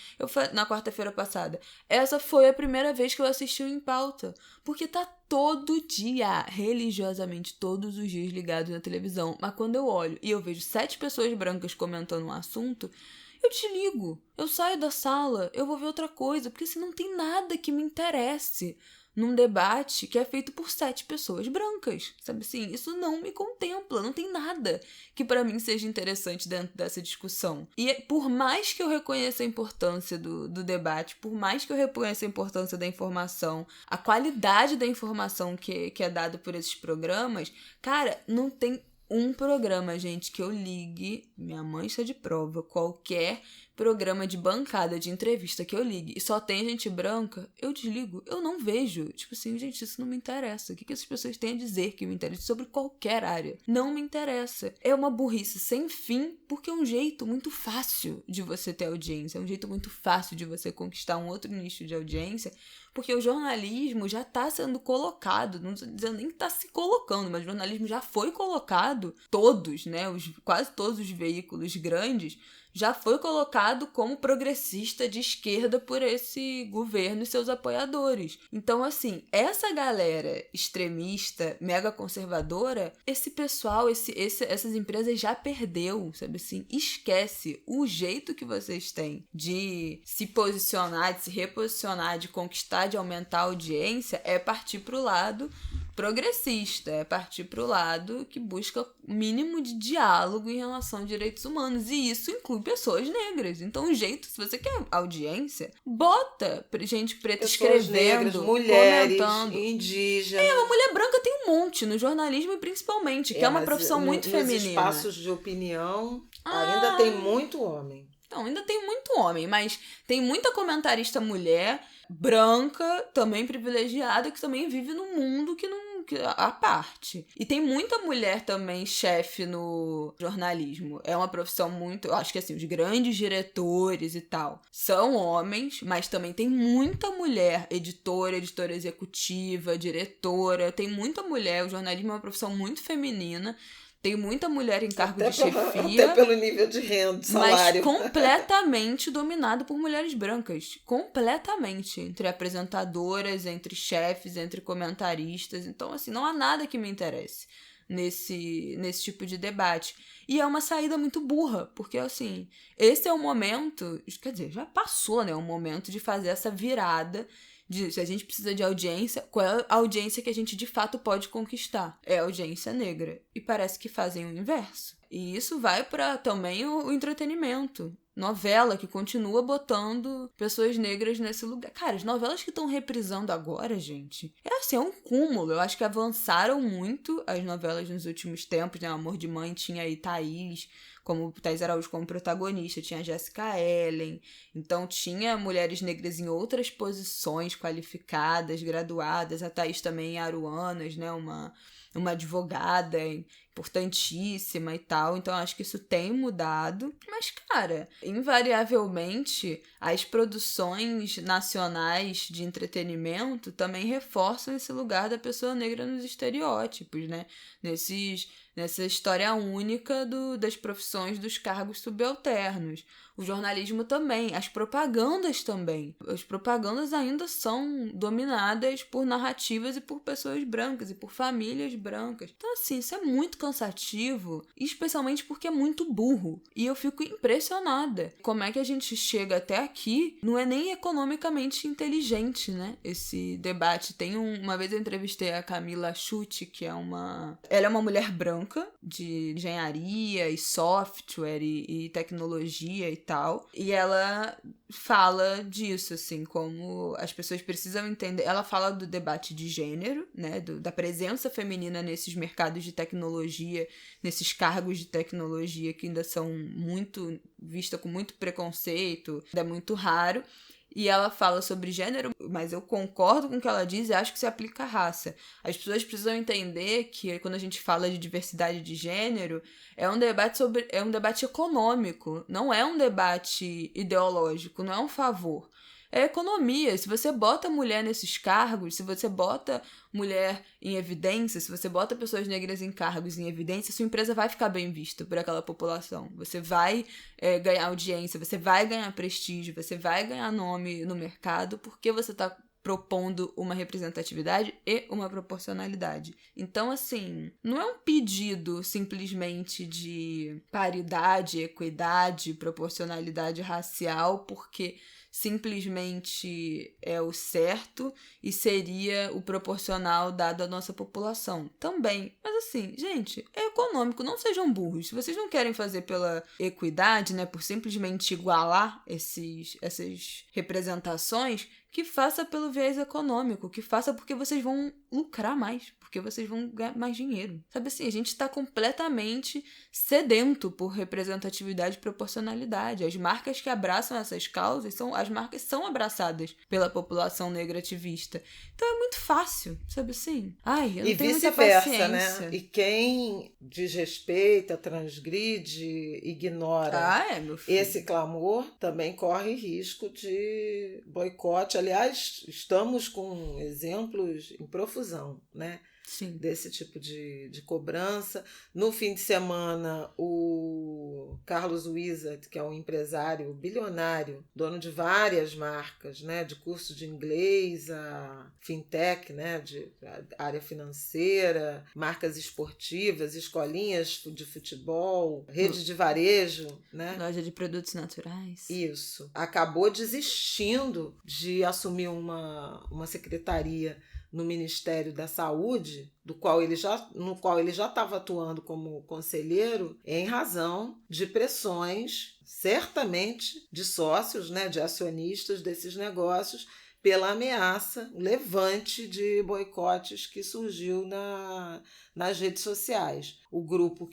Speaker 1: na quarta-feira passada, essa foi a primeira vez que eu assisti o Em Pauta, porque tá todo dia, religiosamente, todos os dias ligados na televisão, mas quando eu olho e eu vejo 7 pessoas brancas comentando um assunto, eu desligo, eu saio da sala, eu vou ver outra coisa, porque assim, não tem nada que me interesse num debate que é feito por 7 pessoas brancas, sabe assim? Isso não me contempla, não tem nada que pra mim seja interessante dentro dessa discussão. E por mais que eu reconheça a importância do debate, por mais que eu reconheça a importância da informação, a qualidade da informação que é dada por esses programas, cara, não tem um programa, gente, que eu ligue, minha mãe está de prova, qualquer programa de bancada de entrevista que eu ligue e só tem gente branca, eu desligo, eu não vejo. Tipo assim, gente, isso não me interessa. O que essas pessoas têm a dizer que me interessa sobre qualquer área? Não me interessa. É uma burrice sem fim, porque é um jeito muito fácil de você ter audiência, é um jeito muito fácil de você conquistar um outro nicho de audiência, porque o jornalismo já está sendo colocado, não estou dizendo nem que está se colocando, mas o jornalismo já foi colocado, todos, né, quase todos os veículos grandes, já foi colocado como progressista de esquerda por esse governo e seus apoiadores. Então, assim, essa galera extremista, mega conservadora, esse pessoal, essas empresas já perdeu, sabe assim? Esquece o jeito que vocês têm de se posicionar, de se reposicionar, de conquistar, de aumentar a audiência, é partir pro lado progressista, é partir para o lado que busca o mínimo de diálogo em relação a direitos humanos, e isso inclui pessoas negras. Então, o jeito, se você quer audiência, bota gente preta
Speaker 2: pessoas
Speaker 1: escrevendo,
Speaker 2: negras, mulheres,
Speaker 1: comentando.
Speaker 2: indígenas.
Speaker 1: Uma mulher branca tem um monte, no jornalismo principalmente, que é uma profissão muito feminina.
Speaker 2: Nos espaços de opinião, ainda tem muito homem.
Speaker 1: Não, ainda tem muito homem, mas tem muita comentarista mulher, branca, também privilegiada, que também vive num mundo que à parte. E tem muita mulher também chefe no jornalismo. É uma profissão muito... Eu acho que assim, os grandes diretores e tal são homens, mas também tem muita mulher editora executiva, diretora. Tem muita mulher. O jornalismo é uma profissão muito feminina. Tem muita mulher em cargo de chefia.
Speaker 2: Até pelo nível de renda, salário.
Speaker 1: Mas completamente dominado por mulheres brancas. Completamente. Entre apresentadoras, entre chefes, entre comentaristas. Então, assim, não há nada que me interesse nesse tipo de debate. E é uma saída muito burra, porque, assim, esse é o momento... Quer dizer, já passou, né? O momento de fazer essa virada... Se a gente precisa de audiência, qual é a audiência que a gente de fato pode conquistar? É a audiência negra. E parece que fazem o inverso. E isso vai para também o entretenimento. Novela que continua botando pessoas negras nesse lugar. Cara, as novelas que estão reprisando agora, gente, é um cúmulo. Eu acho que avançaram muito as novelas nos últimos tempos, né? Amor de Mãe tinha aí Thaís Araújo como protagonista, tinha a Jessica Ellen, então tinha mulheres negras em outras posições qualificadas, graduadas, a Thaís também em Aruanas, né, uma advogada importantíssima e tal, então acho que isso tem mudado, mas cara, invariavelmente as produções nacionais de entretenimento também reforçam esse lugar da pessoa negra nos estereótipos, né, nessa história única das profissões dos cargos subalternos. O jornalismo também, as propagandas também. As propagandas ainda são dominadas por narrativas e por pessoas brancas e por famílias brancas. Então, assim, isso é muito cansativo, especialmente porque é muito burro. E eu fico impressionada. Como é que a gente chega até aqui? Não é nem economicamente inteligente, né? Esse debate. Uma vez eu entrevistei a Camila Schutte, que ela é uma mulher branca de engenharia e software e tecnologia e tal. E ela fala disso, assim, como as pessoas precisam entender. Ela fala do debate de gênero, né? Da presença feminina nesses mercados de tecnologia, nesses cargos de tecnologia que ainda são muito vista com muito preconceito, é muito raro. E ela fala sobre gênero, mas eu concordo com o que ela diz e acho que se aplica à raça. As pessoas precisam entender que quando a gente fala de diversidade de gênero, é um debate econômico, não é um debate ideológico, não é um favor. É economia. Se você bota mulher nesses cargos, se você bota mulher em evidência, se você bota pessoas negras em cargos em evidência, sua empresa vai ficar bem vista por aquela população. Você vai ganhar audiência, você vai ganhar prestígio, você vai ganhar nome no mercado porque você está propondo uma representatividade e uma proporcionalidade. Então, assim, não é um pedido simplesmente de paridade, equidade, proporcionalidade racial, porque simplesmente é o certo e seria o proporcional dado à nossa população. Também. Mas assim, gente, é econômico, não sejam burros. Se vocês não querem fazer pela equidade, né, por simplesmente igualar essas representações, que faça pelo viés econômico, que faça porque vocês vão lucrar mais, porque vocês vão ganhar mais dinheiro. Sabe assim, a gente tá completamente sedento por representatividade e proporcionalidade. As marcas que abraçam essas causas são abraçadas pela população negra ativista. Então é muito fácil, sabe assim? Ai, eu não tenho muita paciência.
Speaker 2: Né? E quem desrespeita, transgride, ignora
Speaker 1: meu filho,
Speaker 2: esse clamor também corre risco de boicote. Aliás, estamos com exemplos em profusão, né?
Speaker 1: Sim.
Speaker 2: Desse tipo de cobrança. No fim de semana, o Carlos Wizard, que é um empresário bilionário, dono de várias marcas, né, de curso de inglês, a fintech, né, de área financeira, marcas esportivas, escolinhas de futebol, rede de varejo, né?
Speaker 1: Loja de produtos naturais.
Speaker 2: Isso. Acabou desistindo de assumir uma secretaria no Ministério da Saúde, no qual ele já estava atuando como conselheiro, em razão de pressões, certamente, de sócios, né, de acionistas desses negócios, pela ameaça, levante de boicotes que surgiu nas redes sociais. O grupo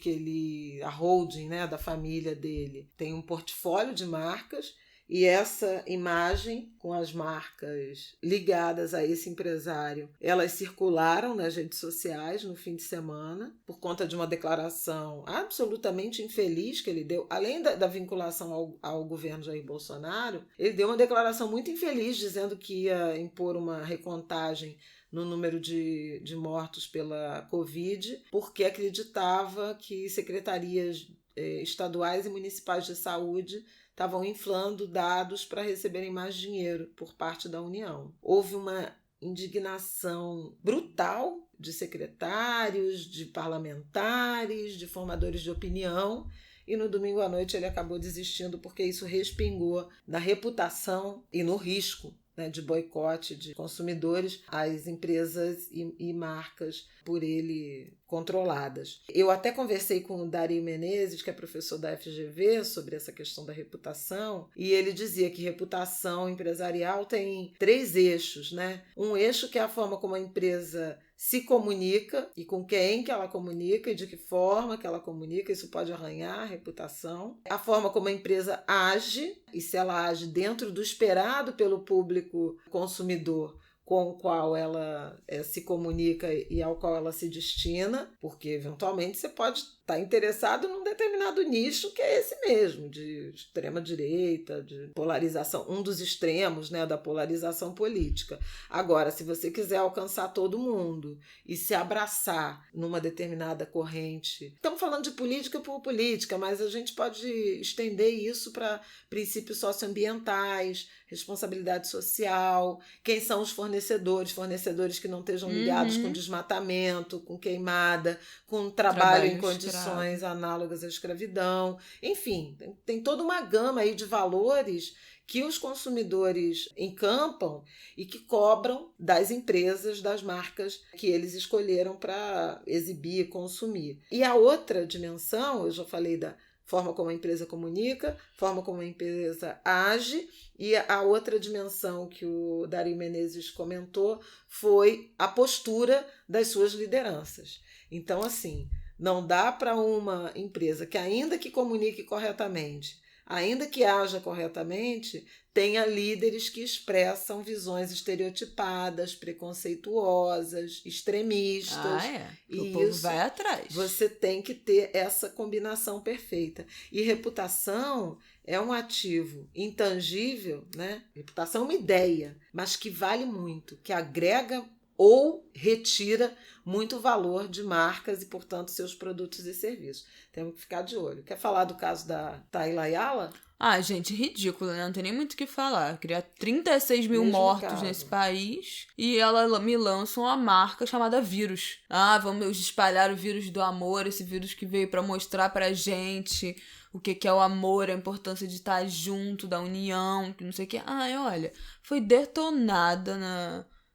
Speaker 2: a holding, né, da família dele, tem um portfólio de marcas. E essa imagem com as marcas ligadas a esse empresário, elas circularam nas redes sociais no fim de semana por conta de uma declaração absolutamente infeliz que ele deu. Além da vinculação ao governo Jair Bolsonaro, ele deu uma declaração muito infeliz dizendo que ia impor uma recontagem no número de mortos pela Covid, porque acreditava que secretarias estaduais e municipais de saúde estavam inflando dados para receberem mais dinheiro por parte da União. Houve uma indignação brutal de secretários, de parlamentares, de formadores de opinião, e no domingo à noite ele acabou desistindo porque isso respingou na reputação e no risco, né, de boicote de consumidores às empresas e marcas por ele controladas. Eu até conversei com o Dario Menezes, que é professor da FGV, sobre essa questão da reputação, e ele dizia que reputação empresarial tem 3 eixos, né? Um eixo que é a forma como a empresa se comunica e com quem que ela comunica e de que forma que ela comunica, isso pode arranhar a reputação. A forma como a empresa age, e se ela age dentro do esperado pelo público consumidor, com o qual ela se comunica e ao qual ela se destina, porque eventualmente você pode estar interessado num determinado nicho que é esse mesmo, de extrema-direita, de polarização, um dos extremos, né, da polarização política. Agora, se você quiser alcançar todo mundo e se abraçar numa determinada corrente, estamos falando de política por política, mas a gente pode estender isso para princípios socioambientais, responsabilidade social, quem são os fornecedores que não estejam ligados com desmatamento, com queimada, com trabalho em condições análogas à escravidão. Enfim, tem toda uma gama aí de valores que os consumidores encampam e que cobram das empresas, das marcas que eles escolheram para exibir e consumir. E a outra dimensão, eu já falei da forma como a empresa comunica, forma como a empresa age, e a outra dimensão que o Dario Menezes comentou foi a postura das suas lideranças. Então, assim, não dá para uma empresa que, ainda que comunique corretamente, ainda que haja corretamente, tenha líderes que expressam visões estereotipadas, preconceituosas, extremistas.
Speaker 1: E o povo vai atrás.
Speaker 2: Você tem que ter essa combinação perfeita. E reputação é um ativo intangível, né? Reputação é uma ideia, mas que vale muito, que agrega ou retira muito valor de marcas e, portanto, seus produtos e serviços. Temos que ficar de olho. Quer falar do caso da Tayla Ayala?
Speaker 1: Gente, ridículo, né? Não tem nem muito o que falar. Criar 36 mil mortos nesse país e ela me lança uma marca chamada vírus. Vamos espalhar o vírus do amor, esse vírus que veio pra mostrar pra gente o que é o amor, a importância de estar junto, da união, que não sei o que. Olha, foi detonada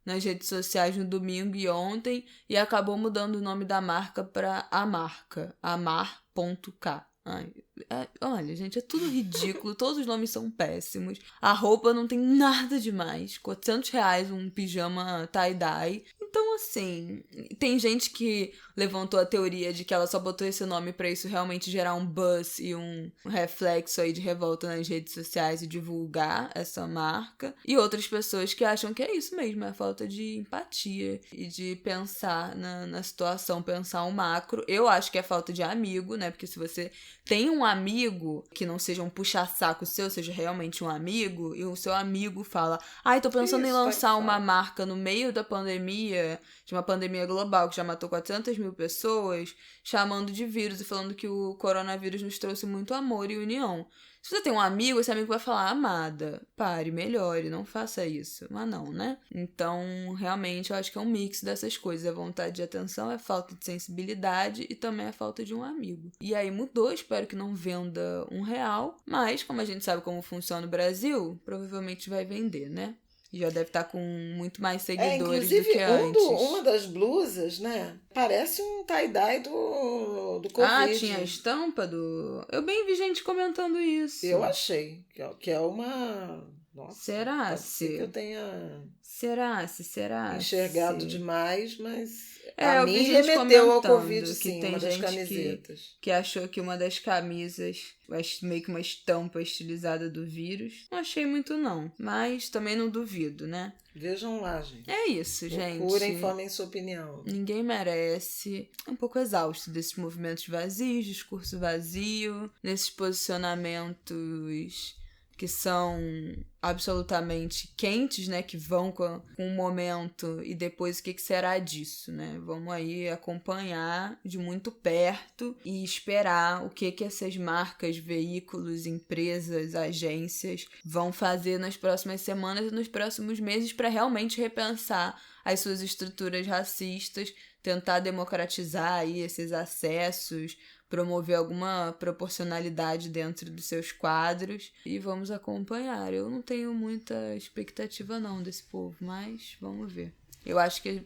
Speaker 1: nas redes sociais no domingo e ontem e acabou mudando o nome da marca pra Amarca, amar.k. Ai, olha, gente, é tudo ridículo. Todos os nomes são péssimos. A roupa não tem nada demais. R$400 um pijama tie-dye. Então, assim, tem gente que levantou a teoria de que ela só botou esse nome pra isso realmente gerar um buzz e um reflexo aí de revolta nas redes sociais e divulgar essa marca. E outras pessoas que acham que é isso mesmo, é a falta de empatia e de pensar na situação, pensar um macro. Eu acho que é falta de amigo, né? Porque se você tem um amigo que não seja um puxa-saco seu, seja realmente um amigo, e o seu amigo fala: ai, tô pensando em lançar uma marca no meio da pandemia, de uma pandemia global que já matou 400 mil pessoas, chamando de vírus e falando que o coronavírus nos trouxe muito amor e união. Se você tem um amigo, esse amigo vai falar: amada, pare, melhore, não faça isso. Mas não, né? Então, realmente, eu acho que é um mix dessas coisas. A vontade de atenção é falta de sensibilidade e também é falta de um amigo. E aí mudou, espero que não venda R$1, mas como a gente sabe como funciona o Brasil, provavelmente vai vender, né? Já deve estar com muito mais seguidores do que antes.
Speaker 2: Uma das blusas, né? Parece um tie-dye do Covid.
Speaker 1: Ah, tinha a estampa do... Eu bem vi gente comentando isso.
Speaker 2: Eu achei que é uma... Nossa,
Speaker 1: será
Speaker 2: pode ser que eu tenha...
Speaker 1: Será?
Speaker 2: Enxergado demais, mas
Speaker 1: a mim
Speaker 2: remeteu ao Covid,
Speaker 1: que
Speaker 2: sim,
Speaker 1: tem
Speaker 2: uma das
Speaker 1: gente
Speaker 2: camisetas.
Speaker 1: que achou que uma das camisas, meio que uma estampa estilizada do vírus. Não achei muito, não. Mas também não duvido, né?
Speaker 2: Vejam lá, gente.
Speaker 1: É isso, gente.
Speaker 2: Procurem, formem sua opinião.
Speaker 1: Ninguém merece. Um pouco exausto desses movimentos vazios, discurso vazio, nesses posicionamentos que são absolutamente quentes, né, que vão com o momento e depois o que será disso, né? Vamos aí acompanhar de muito perto e esperar o que essas marcas, veículos, empresas, agências vão fazer nas próximas semanas e nos próximos meses para realmente repensar as suas estruturas racistas, tentar democratizar aí esses acessos, promover alguma proporcionalidade dentro dos seus quadros e vamos acompanhar. Eu não tenho muita expectativa não desse povo, mas vamos ver. Eu acho que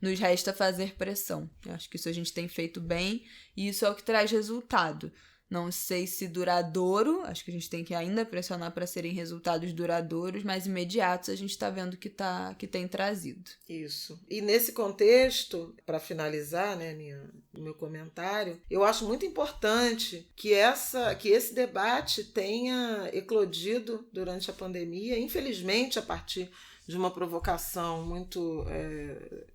Speaker 1: nos resta fazer pressão. Eu acho que isso a gente tem feito bem e isso é o que traz resultado. Não sei se duradouro, acho que a gente tem que ainda pressionar para serem resultados duradouros, mas imediatos a gente está vendo que tem trazido.
Speaker 2: Isso. E nesse contexto, para finalizar, né, o meu comentário, eu acho muito importante que esse debate tenha eclodido durante a pandemia, infelizmente a partir de uma provocação muito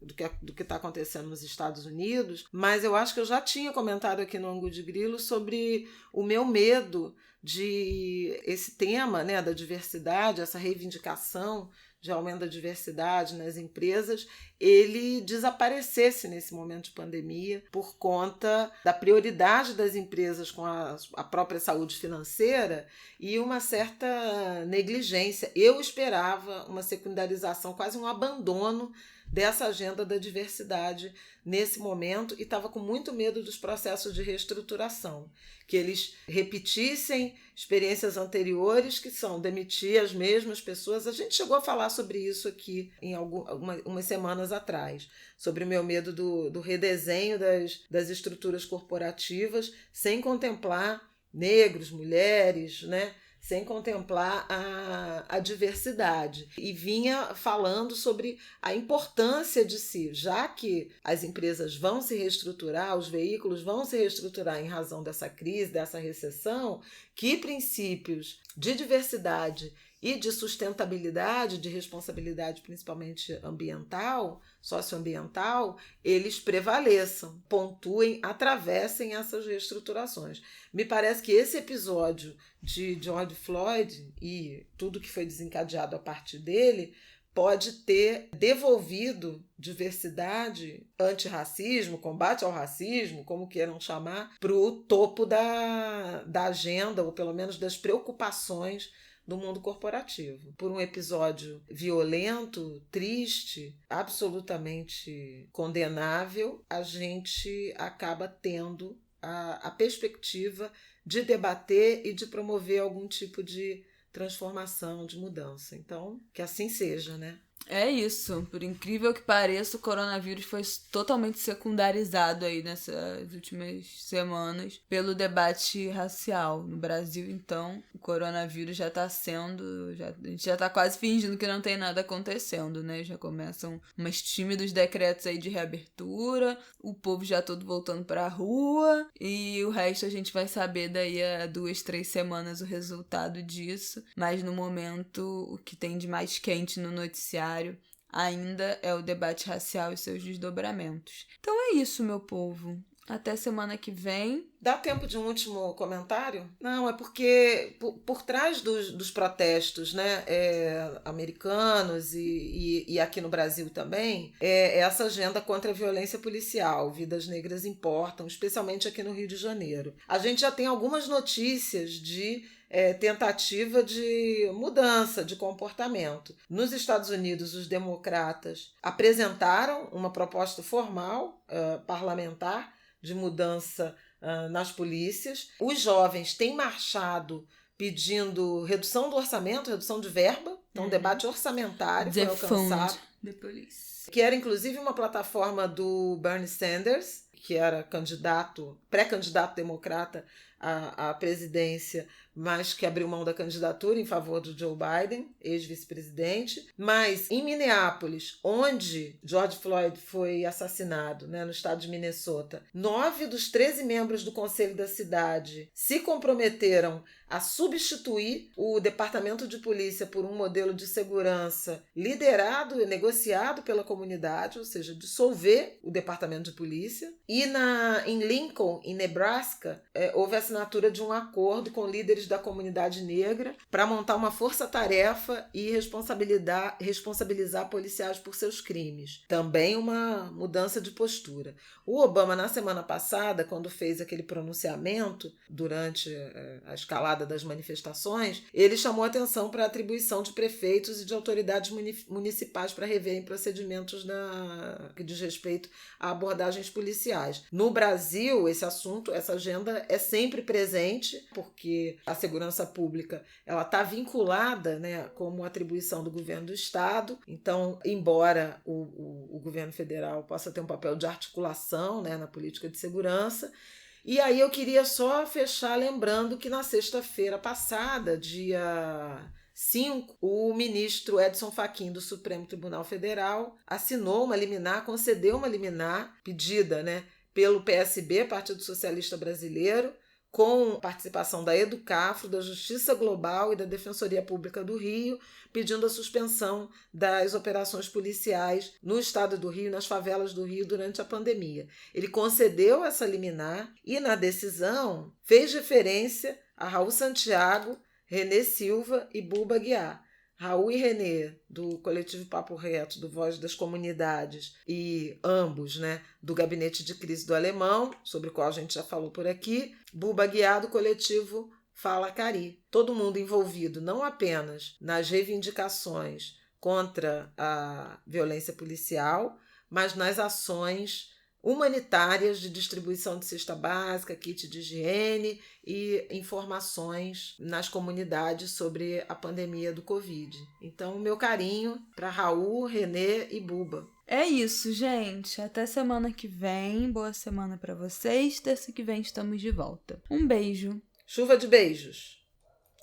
Speaker 2: do que está acontecendo nos Estados Unidos, mas eu acho que eu já tinha comentado aqui no Ângulo de Grilo sobre o meu medo de esse tema, né, da diversidade, essa reivindicação de aumento da diversidade nas empresas, ele desaparecesse nesse momento de pandemia por conta da prioridade das empresas com a própria saúde financeira e uma certa negligência. Eu esperava uma secundarização, quase um abandono dessa agenda da diversidade nesse momento e estava com muito medo dos processos de reestruturação, que eles repetissem experiências anteriores, que são demitir as mesmas pessoas. A gente chegou a falar sobre isso aqui em algumas semanas atrás, sobre o meu medo do redesenho das estruturas corporativas, sem contemplar negros, mulheres, né? Sem contemplar a diversidade. E vinha falando sobre a importância de si, já que as empresas vão se reestruturar, os veículos vão se reestruturar em razão dessa crise, dessa recessão, que princípios de diversidade e de sustentabilidade, de responsabilidade principalmente ambiental, socioambiental, eles prevaleçam, pontuem, atravessem essas reestruturações. Me parece que esse episódio de George Floyd e tudo que foi desencadeado a partir dele pode ter devolvido diversidade, antirracismo, combate ao racismo, como queiram chamar, para o topo da agenda, ou pelo menos das preocupações do mundo corporativo. Por um episódio violento, triste, absolutamente condenável, a gente acaba tendo a perspectiva de debater e de promover algum tipo de transformação, de mudança. Então, que assim seja, né?
Speaker 1: É isso. Por incrível que pareça, o coronavírus foi totalmente secundarizado aí nessas últimas semanas pelo debate racial. No Brasil, então, o coronavírus já tá sendo... a gente já tá quase fingindo que não tem nada acontecendo, né? Já começam umas tímidos decretos aí de reabertura, o povo já todo voltando pra rua, e o resto a gente vai saber daí a 2-3 semanas o resultado disso. Mas no momento, o que tem de mais quente no noticiário ainda é o debate racial e seus desdobramentos. Então é isso, meu povo. Até semana que vem.
Speaker 2: Dá tempo de um último comentário? Não, é porque por trás dos protestos, né, americanos e aqui no Brasil também, é essa agenda contra a violência policial. Vidas negras importam, especialmente aqui no Rio de Janeiro. A gente já tem algumas notícias de tentativa de mudança de comportamento. Nos Estados Unidos, os democratas apresentaram uma proposta formal, parlamentar, de mudança nas polícias. Os jovens têm marchado pedindo redução do orçamento, redução de verba. Então, debate orçamentário foi alcançado. Que era, inclusive, uma plataforma do Bernie Sanders, que era pré-candidato democrata à presidência, mas que abriu mão da candidatura em favor do Joe Biden, ex-vice-presidente. Mas em Minneapolis, onde George Floyd foi assassinado, né, no estado de Minnesota, 9 dos 13 membros do conselho da cidade se comprometeram a substituir o departamento de polícia por um modelo de segurança liderado e negociado pela comunidade, ou seja, dissolver o departamento de polícia. E em Lincoln, em Nebraska, houve a assinatura de um acordo com líderes da comunidade negra para montar uma força-tarefa e responsabilizar policiais por seus crimes. Também uma mudança de postura. O Obama, na semana passada, quando fez aquele pronunciamento durante a escalada das manifestações, ele chamou atenção para a atribuição de prefeitos e de autoridades municipais para reverem procedimentos que diz respeito a abordagens policiais. No Brasil, esse assunto, essa agenda é sempre presente, porque a segurança pública ela está vinculada, né, como atribuição do governo do estado. Então, embora o governo federal possa ter um papel de articulação, né, na política de segurança. E aí eu queria só fechar lembrando que na sexta-feira passada, dia 5, o ministro Edson Fachin do Supremo Tribunal Federal assinou uma liminar, concedeu uma liminar pedida, né, pelo PSB, Partido Socialista Brasileiro, com participação da Educafro, da Justiça Global e da Defensoria Pública do Rio, pedindo a suspensão das operações policiais no estado do Rio, nas favelas do Rio, durante a pandemia. Ele concedeu essa liminar e, na decisão, fez referência a Raul Santiago, Renê Silva e Buba Aguiar. Raul e Renê, do coletivo Papo Reto, do Voz das Comunidades, e ambos, né, do Gabinete de Crise do Alemão, sobre o qual a gente já falou por aqui, Buba Aguiar, do coletivo Fala Cari. Todo mundo envolvido não apenas nas reivindicações contra a violência policial, mas nas ações humanitárias de distribuição de cesta básica, kit de higiene e informações nas comunidades sobre a pandemia do Covid. Então, meu carinho para Raul, Renê e Buba.
Speaker 1: É isso, gente. Até semana que vem. Boa semana para vocês. Terça que vem estamos de volta. Um beijo.
Speaker 2: Chuva de beijos.